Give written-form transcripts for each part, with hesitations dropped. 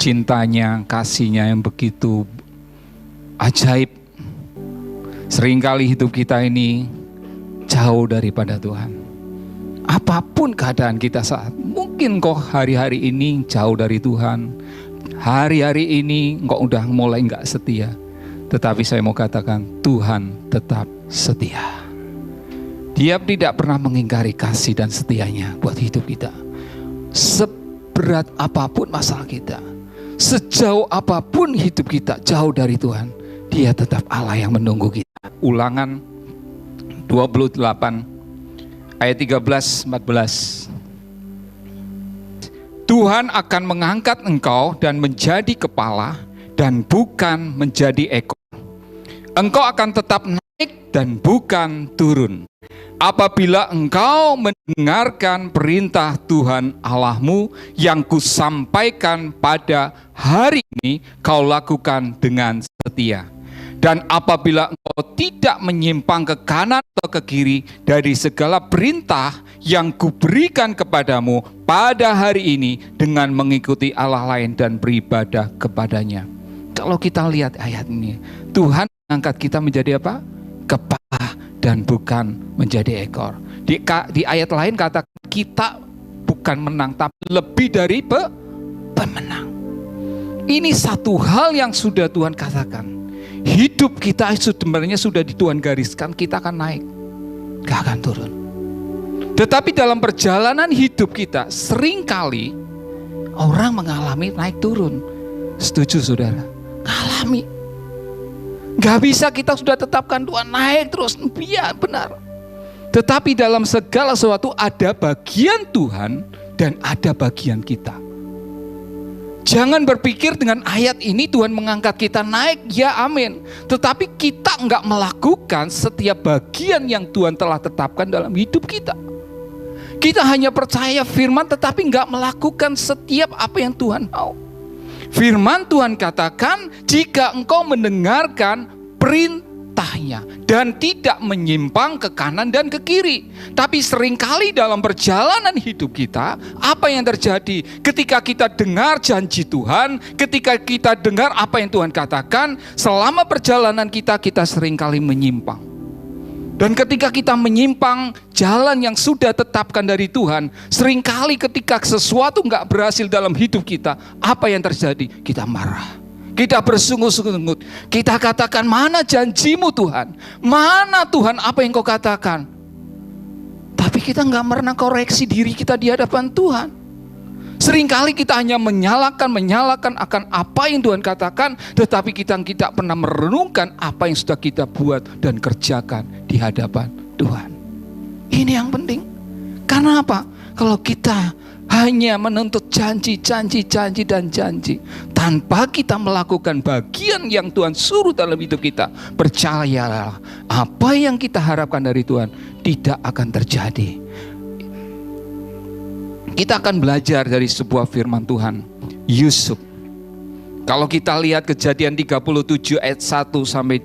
cintanya, kasihnya yang begitu ajaib. Seringkali hidup kita ini jauh daripada Tuhan. Apapun keadaan kita saat, mungkin kok hari-hari ini jauh dari Tuhan, hari-hari ini kok udah mulai gak setia. Tetapi saya mau katakan, Tuhan tetap setia. Dia tidak pernah mengingkari kasih dan setianya buat hidup kita. Seberat apapun masalah kita, sejauh apapun hidup kita jauh dari Tuhan, Dia tetap Allah yang menunggu kita. Ulangan 28 ayat 13-14. Tuhan akan mengangkat engkau dan menjadi kepala dan bukan menjadi ekor. Engkau akan tetap naik dan bukan turun. Apabila engkau mendengarkan perintah Tuhan Allahmu yang kusampaikan pada hari ini, kau lakukan dengan setia. Dan apabila engkau tidak menyimpang ke kanan atau ke kiri dari segala perintah yang kuberikan kepadamu pada hari ini dengan mengikuti Allah lain dan beribadah kepadanya. Kalau kita lihat ayat ini, Tuhan mengangkat kita menjadi apa? Kepala dan bukan menjadi ekor. Di ayat lain kata kita bukan menang tapi lebih dari pemenang. Ini satu hal yang sudah Tuhan katakan. Hidup kita sebenarnya sudah di Tuhan gariskan, kita akan naik, gak akan turun. Tetapi dalam perjalanan hidup kita seringkali orang mengalami naik turun. Setuju saudara? Mengalami. Gak bisa kita sudah tetapkan Tuhan naik terus, iya benar. Tetapi dalam segala sesuatu ada bagian Tuhan dan ada bagian kita. Jangan berpikir dengan ayat ini Tuhan mengangkat kita naik, ya amin. Tetapi kita enggak melakukan setiap bagian yang Tuhan telah tetapkan dalam hidup kita. Kita hanya percaya firman tetapi enggak melakukan setiap apa yang Tuhan mau. Firman Tuhan katakan, jika engkau mendengarkan perintahnya dan tidak menyimpang ke kanan dan ke kiri. Tapi seringkali dalam perjalanan hidup kita, apa yang terjadi ketika kita dengar janji Tuhan, ketika kita dengar apa yang Tuhan katakan, selama perjalanan kita seringkali menyimpang. Dan ketika kita menyimpang jalan yang sudah tetapkan dari Tuhan, seringkali ketika sesuatu nggak berhasil dalam hidup kita, apa yang terjadi? Kita marah. Kita bersungut-sungut. Kita katakan, mana janjimu Tuhan? Mana Tuhan apa yang kau katakan? Tapi kita nggak pernah koreksi diri kita di hadapan Tuhan. Seringkali kita hanya menyalahkan akan apa yang Tuhan katakan, tetapi kita tidak pernah merenungkan apa yang sudah kita buat dan kerjakan di hadapan Tuhan. Ini yang penting. Karena apa? Kalau kita hanya menuntut janji tanpa kita melakukan bagian yang Tuhan suruh dalam hidup kita, percayalah, apa yang kita harapkan dari Tuhan tidak akan terjadi. Kita akan belajar dari sebuah firman Tuhan, Yusuf. Kalau kita lihat Kejadian 37 ayat 1 sampai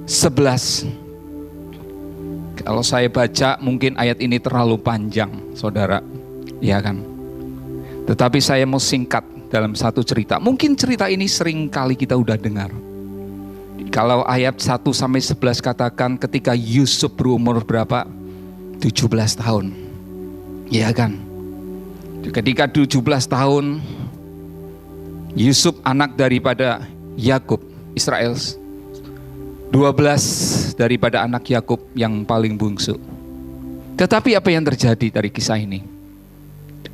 11. Kalau saya baca mungkin ayat ini terlalu panjang, saudara. Ya kan? Tetapi saya mau singkat dalam satu cerita. Mungkin cerita ini sering kali kita udah dengar. Kalau ayat 1 sampai 11 katakan ketika Yusuf berumur berapa? 17 tahun. Ya kan? Ketika 17 tahun, Yusuf anak daripada Yakub, Israel. 12 daripada anak Yakub yang paling bungsu. Tetapi apa yang terjadi dari kisah ini?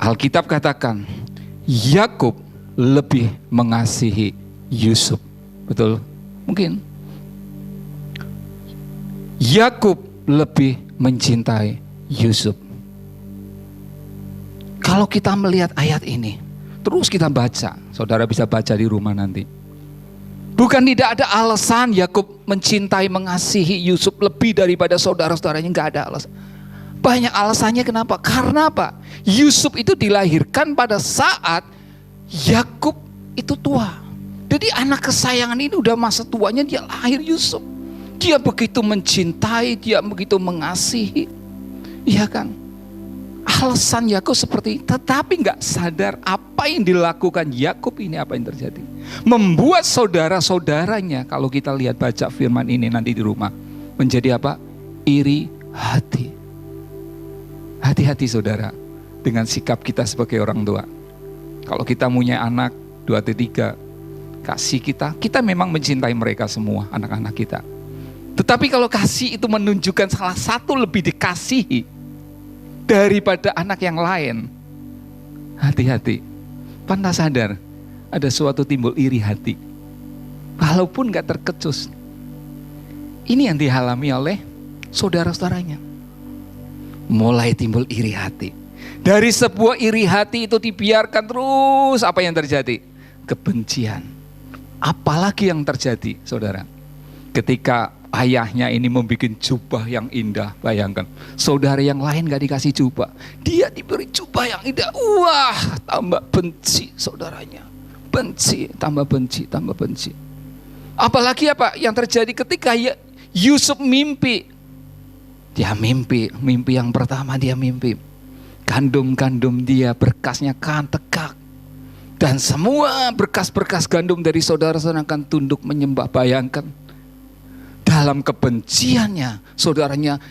Alkitab katakan, Yakub lebih mengasihi Yusuf. Betul? Mungkin. Yakub lebih mencintai Yusuf. Kalau kita melihat ayat ini, terus kita baca, saudara bisa baca di rumah nanti. Bukan tidak ada alasan Yakub mencintai, mengasihi Yusuf lebih daripada saudara-saudaranya, nggak ada alasan. Banyak alasannya kenapa? Karena apa? Yusuf itu dilahirkan pada saat Yakub itu tua. Jadi anak kesayangan ini udah masa tuanya dia lahir Yusuf. Dia begitu mencintai, dia begitu mengasihi. Iya kan? alasan Yakub seperti, tetapi nggak sadar apa yang dilakukan Yakub ini, apa yang terjadi. Membuat saudara-saudaranya, kalau kita lihat baca firman ini nanti di rumah, menjadi apa? Iri hati. Hati-hati saudara dengan sikap kita sebagai orang tua. Kalau kita punya anak 2 atau 3, kasih kita memang mencintai mereka semua, anak-anak kita. Tetapi kalau kasih itu menunjukkan salah satu lebih dikasihi daripada anak yang lain, hati-hati. Pernah sadar ada suatu timbul iri hati, walaupun gak terkecus. Ini yang dialami oleh saudara-saudaranya. Mulai timbul iri hati. Dari sebuah iri hati itu dibiarkan terus, apa yang terjadi? Kebencian. Apalagi yang terjadi, saudara? Ketika ayahnya ini membuat jubah yang indah, bayangkan. Saudara yang lain gak dikasih jubah, dia diberi jubah yang indah. Wah, tambah benci saudaranya. Benci, tambah benci, tambah benci. Apalagi apa yang terjadi ketika Yusuf mimpi. Dia mimpi yang pertama dia mimpi. Gandum-gandum dia berkasnya kan tegak. Dan semua berkas-berkas gandum dari saudara-saudara akan tunduk menyembah. Bayangkan. Dalam kebenciannya, saudaranya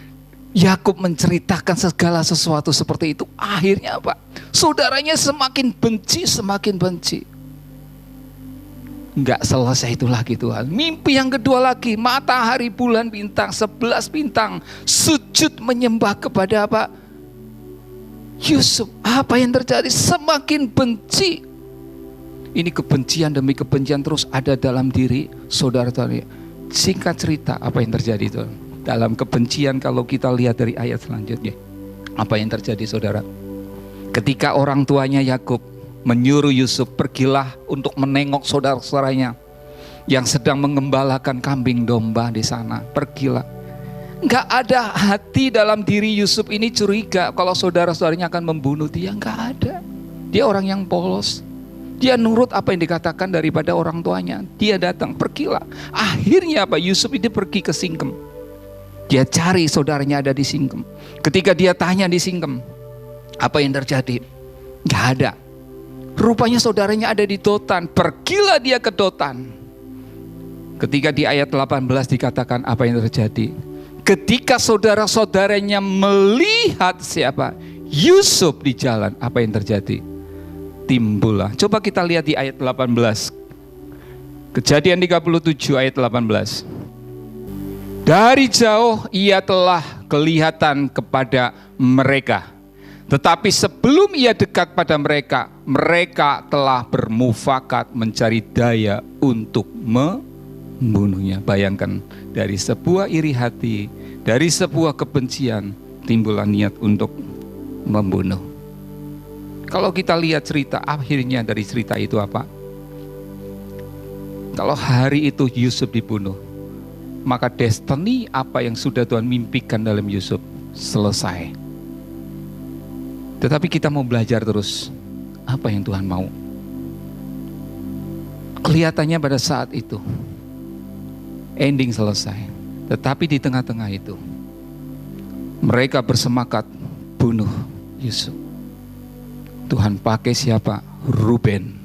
Yakub menceritakan segala sesuatu seperti itu. Akhirnya apa? Saudaranya semakin benci, semakin benci. Enggak selesai itu lagi Tuhan. Mimpi yang kedua lagi, matahari, bulan, bintang, 11 bintang sujud menyembah kepada apa? Yusuf. Apa yang terjadi? Semakin benci. Ini kebencian demi kebencian terus ada dalam diri saudara-saudara. Singkat cerita, apa yang terjadi itu? Dalam kebencian kalau kita lihat dari ayat selanjutnya. Apa yang terjadi saudara? Ketika orang tuanya Yakub menyuruh Yusuf, pergilah untuk menengok saudara-saudaranya yang sedang mengembalakan kambing domba di sana. Pergilah. Enggak ada hati dalam diri Yusuf ini curiga kalau saudara-saudaranya akan membunuh dia. Enggak ada. Dia orang yang polos. Dia nurut apa yang dikatakan daripada orang tuanya. Dia datang, pergilah. Akhirnya apa? Yusuf itu pergi ke Singkem. Dia cari saudaranya ada di Singkem. Ketika dia tanya di Singkem, apa yang terjadi? Enggak ada. Rupanya saudaranya ada di Dotan. Pergilah dia ke Dotan. Ketika di ayat 18 dikatakan apa yang terjadi? Ketika saudara-saudaranya melihat siapa? Yusuf di jalan, apa yang terjadi? Timbullah. Coba kita lihat di ayat 18. Kejadian 37 ayat 18. Dari jauh ia telah kelihatan kepada mereka. Tetapi sebelum ia dekat pada mereka, mereka telah bermufakat mencari daya untuk membunuhnya. Bayangkan, dari sebuah iri hati, dari sebuah kebencian, timbullah niat untuk membunuh. Kalau kita lihat cerita, akhirnya dari cerita itu apa? Kalau hari itu Yusuf dibunuh, maka destiny apa yang sudah Tuhan mimpikan dalam Yusuf selesai. Tetapi kita mau belajar terus apa yang Tuhan mau. Kelihatannya pada saat itu ending selesai. Tetapi di tengah-tengah itu mereka bersepakat bunuh Yusuf. Tuhan pakai siapa? Ruben.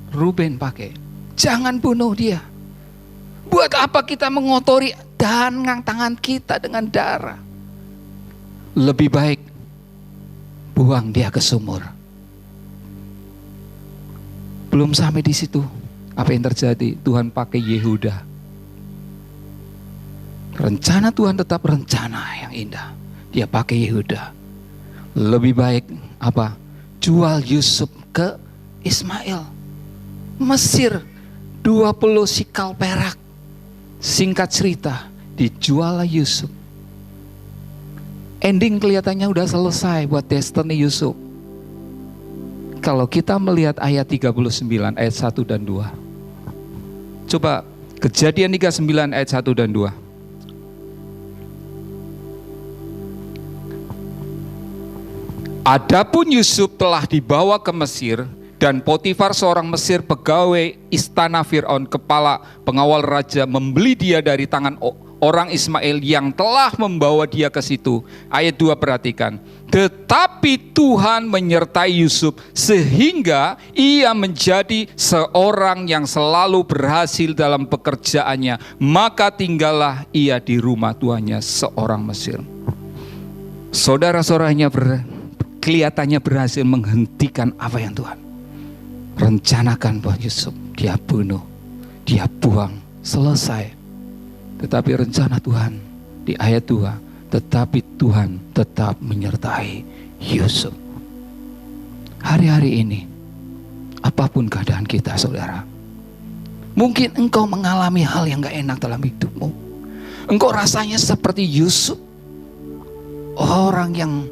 Ruben pakai. Jangan bunuh dia. Buat apa kita mengotori tangan kita dengan darah? Lebih baik buang dia ke sumur. Belum sampai di situ. Apa yang terjadi? Tuhan pakai Yehuda. Rencana Tuhan tetap rencana yang indah. Dia pakai Yehuda. Lebih baik apa? Jual Yusuf ke Ismail. Mesir 20 sikal perak. Singkat cerita, dijual Yusuf. Ending kelihatannya udah selesai buat destiny Yusuf. Kalau kita melihat ayat 39 ayat 1 dan 2. Coba Kejadian 39 ayat 1 dan 2. Adapun Yusuf telah dibawa ke Mesir, dan Potifar seorang Mesir pegawai istana Fir'aun, kepala pengawal raja, membeli dia dari tangan orang Ismail yang telah membawa dia ke situ. Ayat 2 perhatikan. Tetapi Tuhan menyertai Yusuf sehingga ia menjadi seorang yang selalu berhasil dalam pekerjaannya. Maka tinggallah ia di rumah tuannya seorang Mesir. Saudara-saudaranya kelihatannya berhasil menghentikan apa yang Tuhan rencanakan buat Yusuf. Dia bunuh, dia buang, selesai. Tetapi rencana Tuhan di ayat 2, tetapi Tuhan tetap menyertai Yusuf. Hari-hari ini, apapun keadaan kita, saudara, mungkin engkau mengalami hal yang gak enak dalam hidupmu. Engkau rasanya seperti Yusuf, orang yang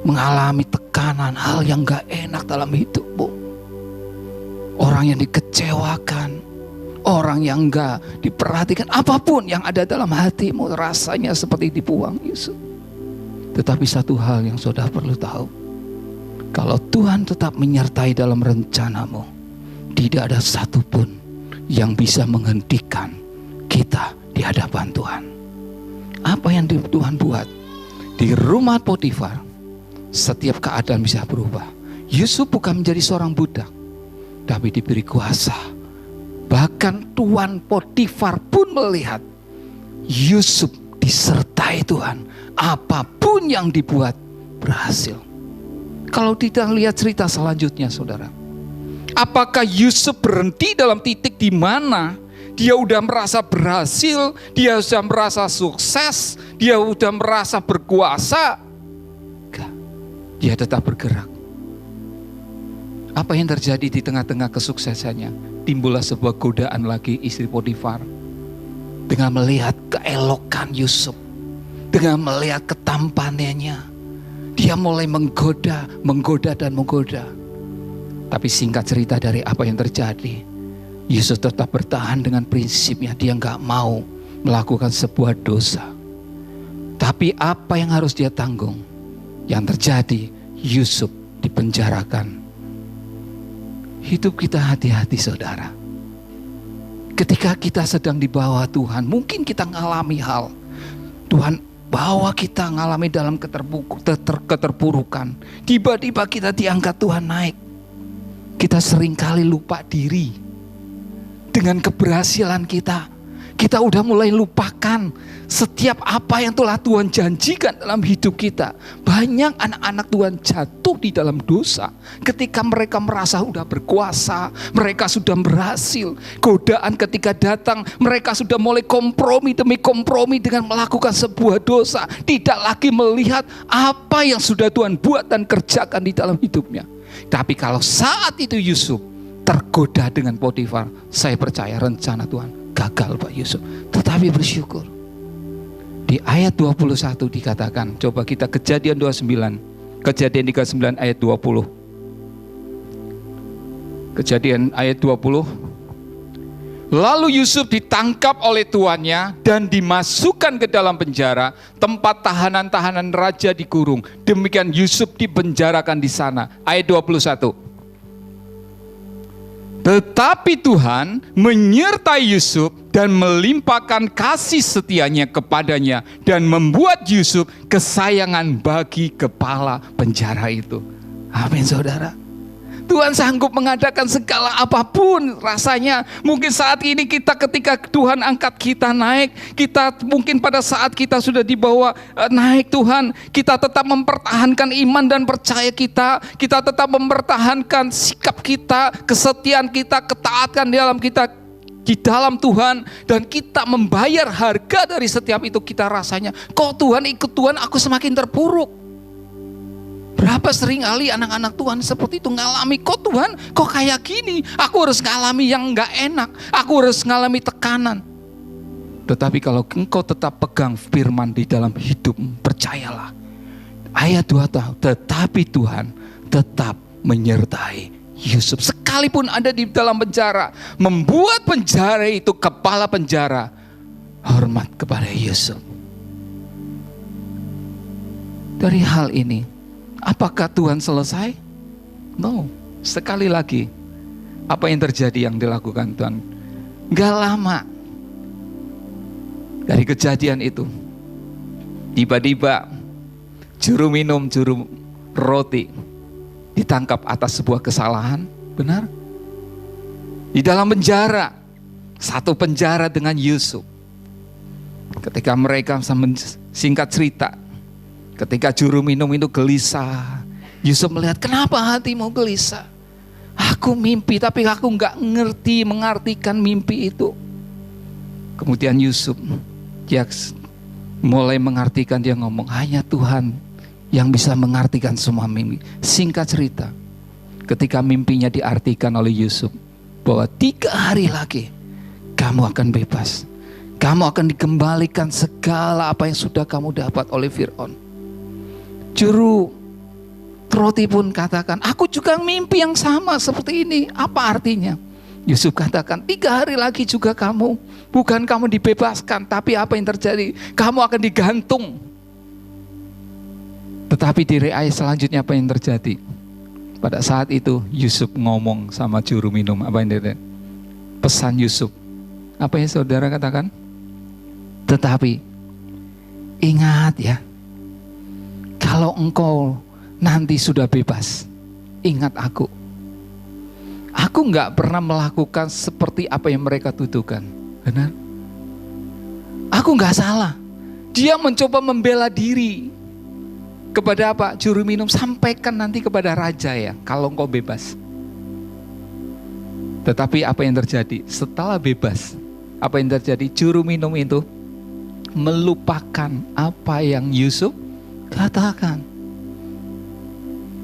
mengalami tekanan, hal yang gak enak dalam hidupmu. Orang yang dikecewakan, orang yang gak diperhatikan, apapun yang ada dalam hatimu rasanya seperti dibuang Yusuf. Tetapi satu hal yang saudara perlu tahu, kalau Tuhan tetap menyertai dalam rencanamu, tidak ada satupun yang bisa menghentikan kita di hadapan Tuhan. Apa yang Tuhan buat di rumah Potifar, setiap keadaan bisa berubah. Yusuf bukan menjadi seorang budak, tapi diberi kuasa. Bahkan Tuan Potifar pun melihat Yusuf disertai Tuhan. Apapun yang dibuat berhasil. Kalau kita lihat cerita selanjutnya, saudara, apakah Yusuf berhenti dalam titik di mana dia udah merasa berhasil, dia sudah merasa sukses, dia udah merasa berkuasa? Enggak. Dia tetap bergerak. Apa yang terjadi di tengah-tengah kesuksesannya? Timbullah sebuah godaan lagi istri Potifar. Dengan melihat keelokan Yusuf, dengan melihat ketampanannya, dia mulai menggoda dan menggoda. Tapi singkat cerita dari apa yang terjadi, Yusuf tetap bertahan dengan prinsipnya. Dia gak mau melakukan sebuah dosa. Tapi apa yang harus dia tanggung? Yang terjadi, Yusuf dipenjarakan. Hidup kita hati-hati, saudara. Ketika kita sedang di bawah Tuhan, mungkin kita mengalami hal. Tuhan bawa kita mengalami dalam keterpurukan. Tiba-tiba kita diangkat Tuhan naik. Kita seringkali lupa diri. Dengan keberhasilan kita, kita udah mulai lupakan setiap apa yang telah Tuhan janjikan dalam hidup kita. Banyak anak-anak Tuhan jatuh di dalam dosa ketika mereka merasa sudah berkuasa, mereka sudah berhasil. Godaan ketika datang, mereka sudah mulai kompromi demi kompromi dengan melakukan sebuah dosa, tidak lagi melihat apa yang sudah Tuhan buat dan kerjakan di dalam hidupnya. Tapi kalau saat itu Yusuf tergoda dengan Potifar, saya percaya rencana Tuhan gagal Pak Yusuf. Tetapi bersyukur, di ayat 21 dikatakan, coba kita Kejadian 29, Kejadian 39 ayat 20. Kejadian ayat 20. Lalu Yusuf ditangkap oleh tuannya dan dimasukkan ke dalam penjara, tempat tahanan-tahanan raja dikurung. Demikian Yusuf dipenjarakan di sana. Ayat 21. Tetapi Tuhan menyertai Yusuf dan melimpahkan kasih setianya kepadanya dan membuat Yusuf kesayangan bagi kepala penjara itu. Amin, saudara. Tuhan sanggup mengadakan segala apapun rasanya. Mungkin saat ini kita ketika Tuhan angkat kita naik, kita mungkin pada saat kita sudah dibawa naik Tuhan, kita tetap mempertahankan iman dan percaya kita tetap mempertahankan sikap kita, kesetiaan kita, ketaatan di dalam Tuhan, dan kita membayar harga dari setiap itu. Kita rasanya, kok Tuhan ikut Tuhan aku semakin terpuruk. Berapa sering kali anak-anak Tuhan seperti itu ngalami, kok Tuhan kok kayak gini, aku harus ngalami yang gak enak, aku harus ngalami tekanan. Tetapi kalau engkau tetap pegang firman di dalam hidupmu, percayalah, ayat 2 tahun, tetapi Tuhan tetap menyertai Yusuf. Sekalipun ada di dalam penjara, membuat penjara itu, kepala penjara, hormat kepada Yusuf. Dari hal ini, apakah Tuhan selesai? No. Sekali lagi, apa yang terjadi yang dilakukan Tuhan? Gak lama dari kejadian itu, tiba-tiba juru minum, juru roti ditangkap atas sebuah kesalahan, benar? Di dalam penjara, satu penjara dengan Yusuf. Ketika mereka, singkat cerita, ketika juru minum itu gelisah, Yusuf melihat, kenapa hatimu gelisah? Aku mimpi tapi aku gak ngerti mengartikan mimpi itu. Kemudian Yusuf, dia mulai mengartikan, dia ngomong, hanya Tuhan yang bisa mengartikan semua mimpi. Singkat cerita, ketika mimpinya diartikan oleh Yusuf, bahwa 3 hari lagi kamu akan bebas. Kamu akan dikembalikan segala apa yang sudah kamu dapat oleh Fir'aun. Juru roti pun katakan, aku juga mimpi yang sama seperti ini. Apa artinya? Yusuf katakan, 3 hari lagi juga kamu, bukan kamu dibebaskan, tapi apa yang terjadi? Kamu akan digantung. Tetapi di ayat selanjutnya apa yang terjadi? Pada saat itu Yusuf ngomong sama juru minum. Apa yang terjadi? Pesan Yusuf. Apa yang saudara katakan? Tetapi ingat ya, kalau engkau nanti sudah bebas, ingat aku. Aku gak pernah melakukan seperti apa yang mereka tuduhkan. Benar? Aku gak salah. Dia mencoba membela diri. Kepada apa? Juru minum, sampaikan nanti kepada raja ya, kalau engkau bebas. Tetapi apa yang terjadi? Setelah bebas, apa yang terjadi? Juru minum itu melupakan apa yang Yusuf katakan.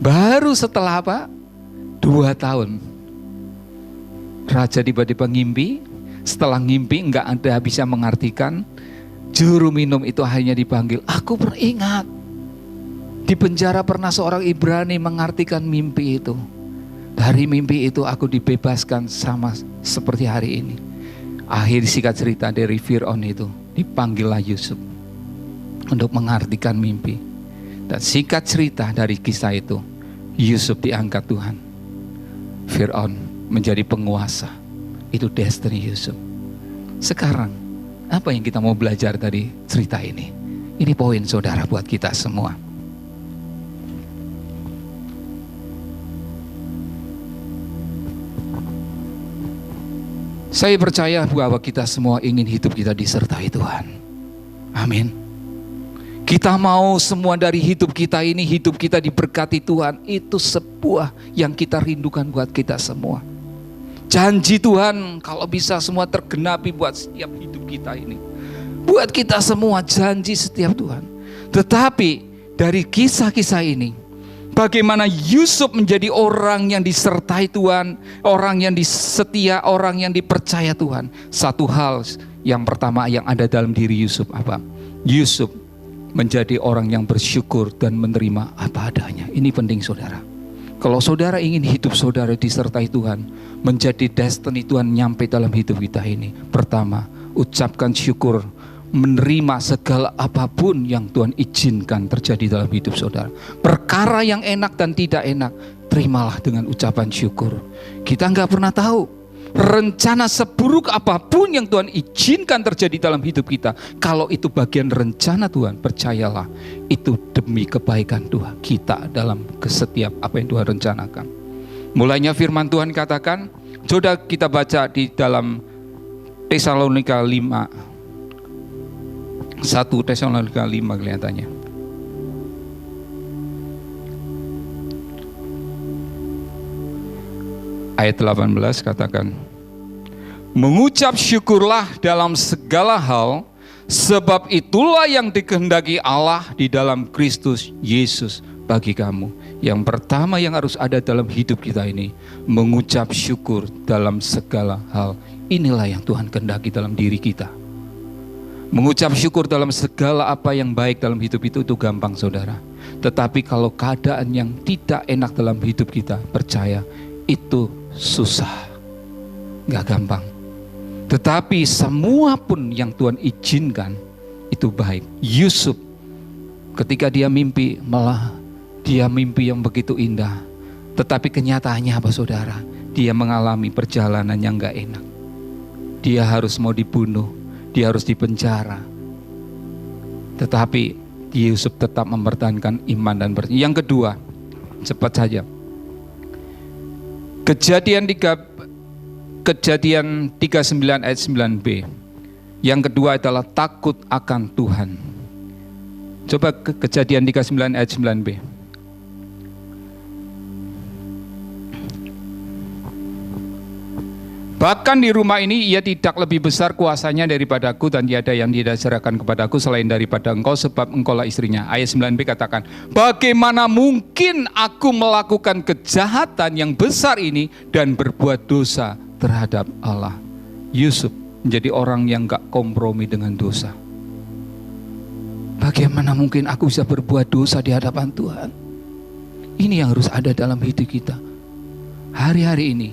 Baru setelah apa? 2 tahun. Raja tiba-tiba ngimpi. Setelah ngimpi enggak ada bisa mengartikan. Juru minum itu akhirnya dipanggil. Aku beringat. Di penjara pernah seorang Ibrani mengartikan mimpi itu. Dari mimpi itu aku dibebaskan sama seperti hari ini. Akhir singkat cerita dari Fir'aun itu, dipanggillah Yusuf untuk mengartikan mimpi. Dan singkat cerita dari kisah itu, Yusuf diangkat Tuhan. Fir'aun menjadi penguasa. Itu destiny Yusuf. Sekarang, apa yang kita mau belajar dari cerita ini? Ini poin saudara buat kita semua. Saya percaya bahwa kita semua ingin hidup kita disertai Tuhan. Amin. Kita mau semua dari hidup kita ini, hidup kita diberkati Tuhan. Itu sebuah yang kita rindukan buat kita semua. Janji Tuhan kalau bisa semua tergenapi buat setiap hidup kita ini. Buat kita semua janji setiap Tuhan. Tetapi dari kisah-kisah ini, bagaimana Yusuf menjadi orang yang disertai Tuhan, orang yang setia, orang yang dipercaya Tuhan. Satu hal yang pertama yang ada dalam diri Yusuf apa? Yusuf menjadi orang yang bersyukur dan menerima apa adanya. Ini penting saudara. Kalau saudara ingin hidup saudara disertai Tuhan, menjadi destiny Tuhan nyampe dalam hidup kita ini. Pertama, ucapkan syukur, menerima segala apapun yang Tuhan izinkan terjadi dalam hidup saudara. Perkara yang enak dan tidak enak, terimalah dengan ucapan syukur. Kita nggak pernah tahu rencana seburuk apapun yang Tuhan izinkan terjadi dalam hidup kita. Kalau itu bagian rencana Tuhan, percayalah itu demi kebaikan Tuhan kita dalam setiap apa yang Tuhan rencanakan. Mulainya firman Tuhan katakan, coba kita baca di dalam Tesalonika 5. 1 Tesalonika 5 kelihatannya. Ayat 18 katakan, mengucap syukurlah dalam segala hal, sebab itulah yang dikehendaki Allah di dalam Kristus Yesus bagi kamu. Yang pertama yang harus ada dalam hidup kita ini, mengucap syukur dalam segala hal. Inilah yang Tuhan kehendaki dalam diri kita. Mengucap syukur dalam segala apa yang baik dalam hidup itu gampang saudara. Tetapi kalau keadaan yang tidak enak dalam hidup kita, percaya itu susah, gak gampang. Tetapi semua pun yang Tuhan izinkan itu baik. Yusuf ketika dia mimpi, malah dia mimpi yang begitu indah. Tetapi kenyataannya apa saudara? Dia mengalami perjalanan yang gak enak. Dia harus mau dibunuh, dia harus dipenjara. Tetapi Yusuf tetap mempertahankan iman dan percaya. Yang kedua, cepat saja. Kejadian 39 ayat 9b. Yang kedua adalah takut akan Tuhan. Coba Kejadian 39 ayat 9b. Bahkan di rumah ini ia tidak lebih besar kuasanya daripadaku, dan tiada yang tidak serahkan kepadaku selain daripada engkau, sebab engkaulah istrinya. Ayat 9b katakan, bagaimana mungkin aku melakukan kejahatan yang besar ini dan berbuat dosa terhadap Allah. Yusuf menjadi orang yang gak kompromi dengan dosa. Bagaimana mungkin aku bisa berbuat dosa di hadapan Tuhan? Ini yang harus ada dalam hidup kita. Hari-hari ini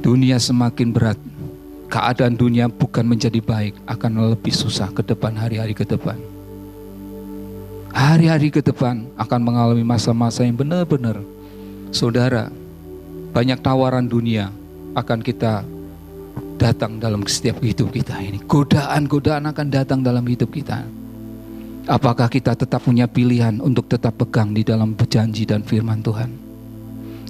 dunia semakin berat. Keadaan dunia bukan menjadi baik, akan lebih susah ke depan, hari-hari ke depan. Hari-hari ke depan akan mengalami masa-masa yang benar-benar, saudara, banyak tawaran dunia akan kita datang dalam setiap hidup kita ini. Godaan-godaan akan datang dalam hidup kita. Apakah kita tetap punya pilihan untuk tetap pegang di dalam janji dan firman Tuhan?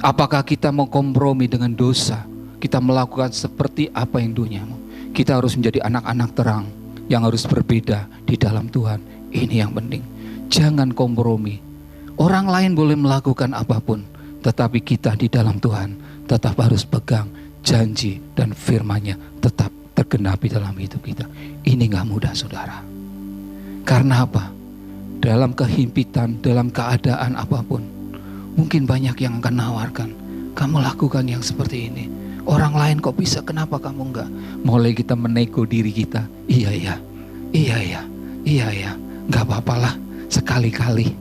Apakah kita mau kompromi dengan dosa? Kita melakukan seperti apa yang dunia mau. Kita harus menjadi anak-anak terang yang harus berbeda di dalam Tuhan. Ini yang penting. Jangan kompromi. Orang lain boleh melakukan apapun, tetapi kita di dalam Tuhan tetap harus pegang janji dan firman-Nya tetap tergenapi dalam hidup kita. Ini gak mudah, saudara. Karena apa? Dalam kehimpitan, dalam keadaan apapun, mungkin banyak yang akan menawarkan, kamu lakukan yang seperti ini. Orang lain kok bisa, kenapa kamu enggak? Mulai kita menego diri kita. Iya ya, enggak apa-apalah, sekali-kali.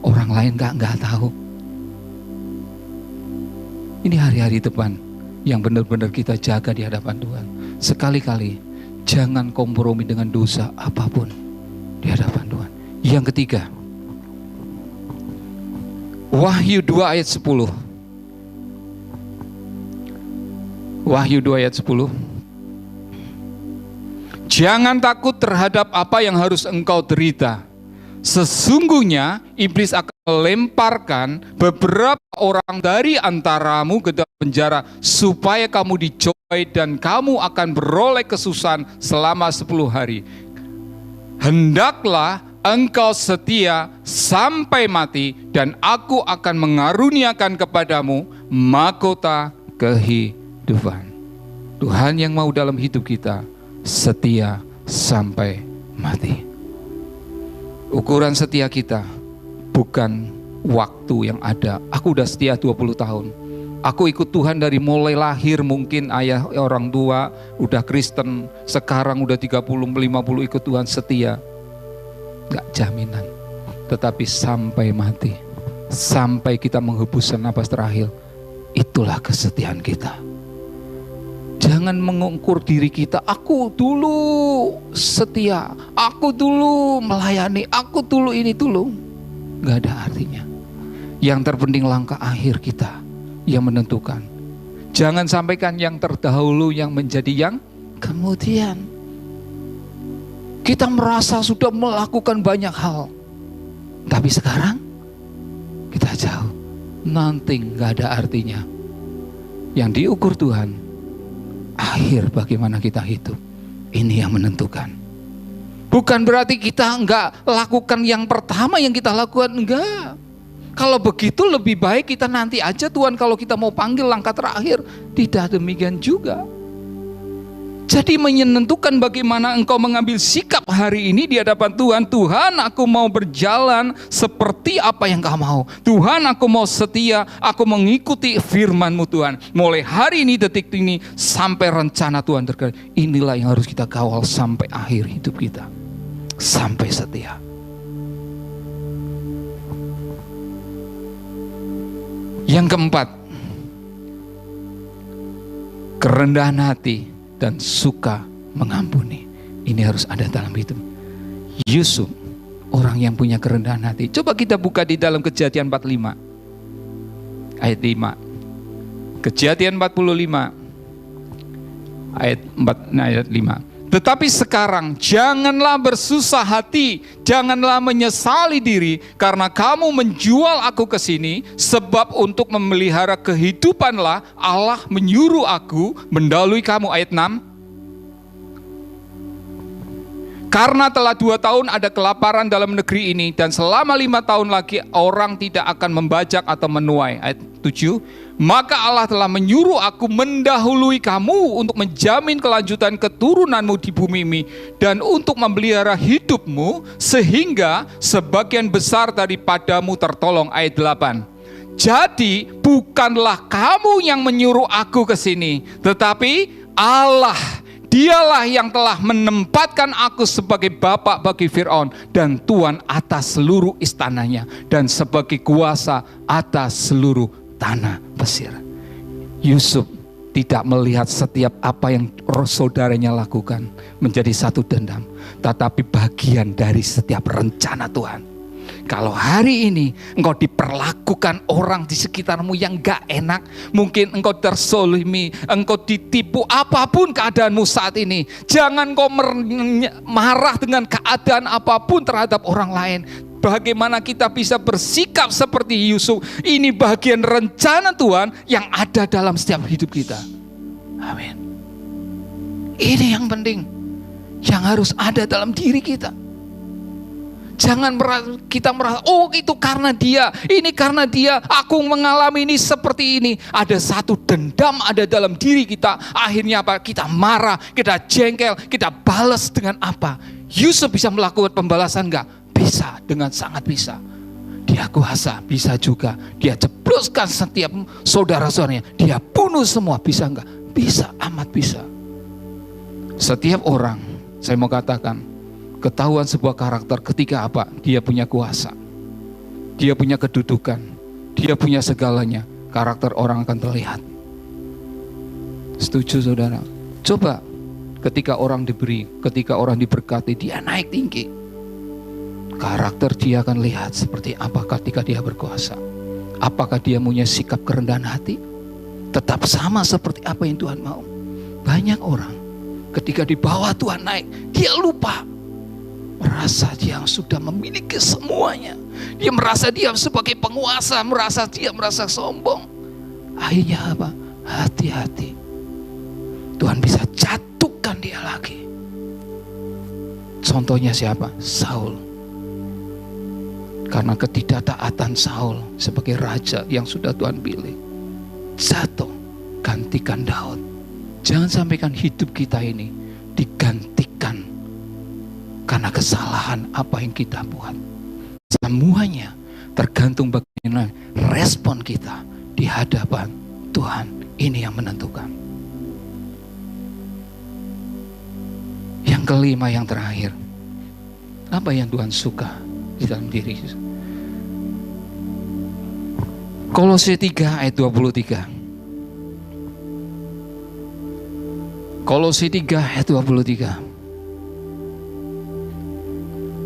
Orang lain enggak tahu. Ini hari-hari depan yang benar-benar kita jaga di hadapan Tuhan. Sekali-kali jangan kompromi dengan dosa apapun di hadapan Tuhan. Yang ketiga, Wahyu 2 ayat 10. Wahyu 2 ayat 10. Jangan takut terhadap apa yang harus engkau derita. Sesungguhnya iblis akan melemparkan beberapa orang dari antaramu ke dalam penjara supaya kamu dicobai dan kamu akan beroleh kesusahan selama 10 hari. Hendaklah engkau setia sampai mati dan aku akan mengaruniakan kepadamu mahkota kehidupan. Tuhan yang mau dalam hidup kita setia sampai mati. Ukuran setia kita bukan waktu yang ada. Aku udah setia 20 tahun. Aku ikut Tuhan dari mulai lahir, mungkin ayah orang tua udah Kristen, sekarang udah 30-50 ikut Tuhan, setia. Gak jaminan. Tetapi sampai mati, sampai kita menghembuskan napas terakhir, itulah kesetiaan kita. Jangan mengukur diri kita, aku dulu setia, aku dulu melayani, aku dulu ini dulu. Gak ada artinya. Yang terpenting langkah akhir kita yang menentukan. Jangan sampaikan yang terdahulu yang menjadi yang kemudian. Kita merasa sudah melakukan banyak hal, tapi sekarang kita jauh. Nanti gak ada artinya. Yang diukur Tuhan akhir bagaimana kita hidup. Ini yang menentukan. Bukan berarti kita enggak lakukan yang pertama yang kita lakukan, enggak. Kalau begitu lebih baik kita nanti aja Tuhan, kalau kita mau panggil langkah terakhir. Tidak demikian juga. Jadi menentukan bagaimana engkau mengambil sikap hari ini di hadapan Tuhan. Tuhan, aku mau berjalan seperti apa yang Kau mau. Tuhan, aku mau setia, aku mengikuti firman-Mu Tuhan. Mulai hari ini, detik ini, sampai rencana Tuhan terjadi. Inilah yang harus kita kawal sampai akhir hidup kita. Sampai setia. Yang keempat, kerendahan hati dan suka mengampuni. Ini harus ada dalam hidup. Yusuf, orang yang punya kerendahan hati. Coba kita buka di dalam Kejadian 45 ayat 5. Kejadian 45 ayat 5. Tetapi sekarang janganlah bersusah hati, janganlah menyesali diri karena kamu menjual aku ke sini, sebab untuk memelihara kehidupanlah Allah menyuruh aku mendahului kamu. Ayat 6. Karena telah 2 tahun ada kelaparan dalam negeri ini, dan selama 5 tahun lagi orang tidak akan membajak atau menuai. Ayat 7. Maka Allah telah menyuruh aku mendahului kamu untuk menjamin kelanjutan keturunanmu di bumi ini, dan untuk memelihara hidupmu sehingga sebagian besar daripadamu tertolong. Ayat 8. Jadi bukanlah kamu yang menyuruh aku ke sini, tetapi Allah. Dialah yang telah menempatkan aku sebagai bapak bagi Firaun dan tuan atas seluruh istananya, dan sebagai kuasa atas seluruh tanah Mesir. Yusuf tidak melihat setiap apa yang saudaranya lakukan menjadi satu dendam, tetapi bagian dari setiap rencana Tuhan. Kalau hari ini engkau diperlakukan orang di sekitarmu yang gak enak, mungkin engkau terzolimi, engkau ditipu, apapun keadaanmu saat ini, jangan kau marah dengan keadaan apapun terhadap orang lain. Bagaimana kita bisa bersikap seperti Yusuf? Ini bagian rencana Tuhan yang ada dalam setiap hidup kita. Amin. Ini yang penting, yang harus ada dalam diri kita. Jangan kita merasa, oh itu karena dia, ini karena dia, aku mengalami ini seperti ini. Ada satu dendam ada dalam diri kita. Akhirnya apa? Kita marah, kita jengkel, kita balas dengan apa? Yusuf bisa melakukan pembalasan enggak? Bisa, dengan sangat bisa. Dia kuasa, bisa juga. Dia jebloskan setiap saudara-saudaranya. Dia bunuh semua, bisa enggak? Bisa, amat bisa. Setiap orang, saya mau katakan, ketahuan sebuah karakter ketika apa? Dia punya kuasa, dia punya kedudukan, dia punya segalanya. Karakter orang akan terlihat. Setuju saudara? Coba ketika orang diberi, ketika orang diberkati, dia naik tinggi. Karakter dia akan lihat seperti apa ketika dia berkuasa. Apakah dia punya sikap kerendahan hati? Tetap sama seperti apa yang Tuhan mau. Banyak orang ketika di bawah Tuhan naik, dia lupa. Merasa dia sudah memiliki semuanya. Dia merasa dia sebagai penguasa, merasa sombong. Akhirnya apa? Hati-hati. Tuhan bisa jatuhkan dia lagi. Contohnya siapa? Saul. Karena ketidaktaatan Saul sebagai raja yang sudah Tuhan pilih, jatuh, gantikan Daud. Jangan sampaikan hidup kita ini digantikan karena kesalahan apa yang kita buat. Semuanya tergantung bagaimana respon kita di hadapan Tuhan. Ini yang menentukan. Yang kelima, yang terakhir, apa yang Tuhan suka di dalam diri? Kolose 3 ayat 23. Kolose 3 ayat 23.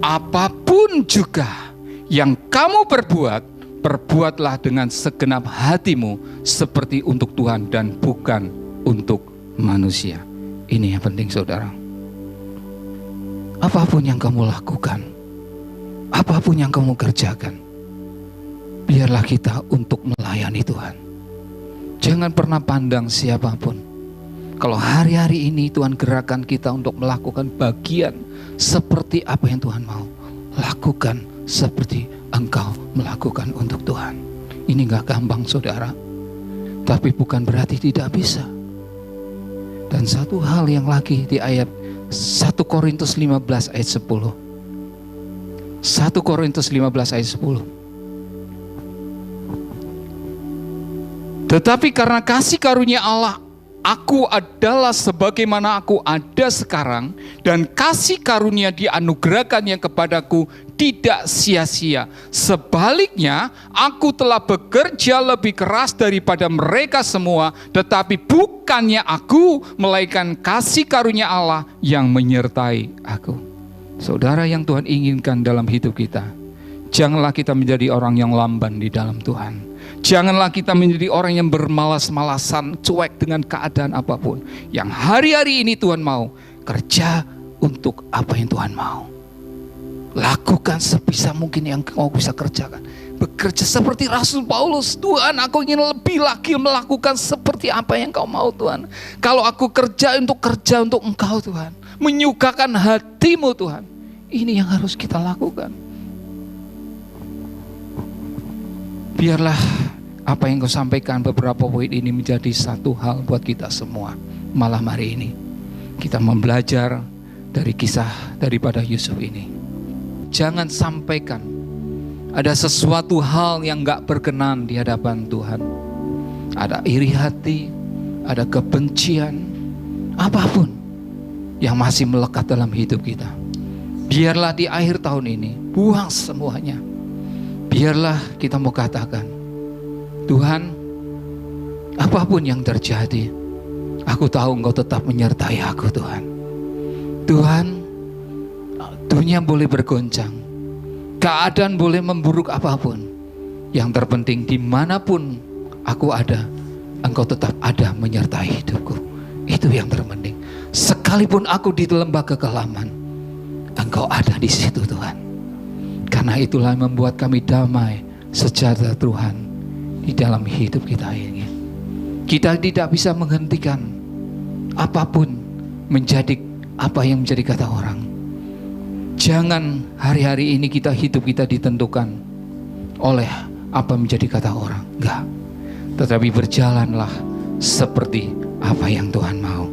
Apapun juga yang kamu perbuat, perbuatlah dengan segenap hatimu seperti untuk Tuhan dan bukan untuk manusia. Ini yang penting saudara. Apapun yang kamu lakukan, apapun yang kamu kerjakan, biarlah kita untuk melayani Tuhan. Jangan pernah pandang siapapun. Kalau hari-hari ini Tuhan gerakan kita untuk melakukan bagian seperti apa yang Tuhan mau, lakukan seperti engkau melakukan untuk Tuhan. Ini gak gampang saudara, tapi bukan berarti tidak bisa. Dan satu hal yang lagi di ayat 1 Korintus 15 ayat 10. 1 Korintus 15 ayat 10. Tetapi karena kasih karunia Allah, aku adalah sebagaimana aku ada sekarang, dan kasih karunia dianugerahkannya kepadaku tidak sia-sia. Sebaliknya, aku telah bekerja lebih keras daripada mereka semua, tetapi bukannya aku, melainkan kasih karunia Allah yang menyertai aku. Saudara yang Tuhan inginkan dalam hidup kita, janganlah kita menjadi orang yang lamban di dalam Tuhan. Janganlah kita menjadi orang yang bermalas-malasan, cuek dengan keadaan apapun. Yang hari-hari ini Tuhan mau, kerja untuk apa yang Tuhan mau. Lakukan sebisa mungkin yang kau bisa kerjakan. Bekerja seperti Rasul Paulus. Tuhan, aku ingin lebih lagi melakukan seperti apa yang kau mau Tuhan. Kalau aku kerja untuk Engkau Tuhan, menyukakan hatimu Tuhan, ini yang harus kita lakukan. Biarlah apa yang kau sampaikan beberapa poin ini menjadi satu hal buat kita semua. Malam hari ini kita belajar dari kisah daripada Yusuf ini. Jangan sampaikan ada sesuatu hal yang gak berkenan di hadapan Tuhan. Ada iri hati, ada kebencian, apapun yang masih melekat dalam hidup kita. Biarlah di akhir tahun ini, buang semuanya. Biarlah kita mau katakan, Tuhan, apapun yang terjadi, aku tahu Engkau tetap menyertai aku Tuhan. Tuhan, dunia boleh bergoncang, keadaan boleh memburuk apapun. Yang terpenting dimanapun aku ada, Engkau tetap ada menyertai hidupku. Itu yang terpenting. Sekalipun aku di lembah kekelaman, Engkau ada di situ Tuhan. Karena itulah yang membuat kami damai sejahtera Tuhan di dalam hidup kita ini. Kita tidak bisa menghentikan apapun menjadi apa yang menjadi kata orang. Jangan hari-hari ini hidup kita ditentukan oleh apa menjadi kata orang. Enggak. Tetapi berjalanlah seperti apa yang Tuhan mau.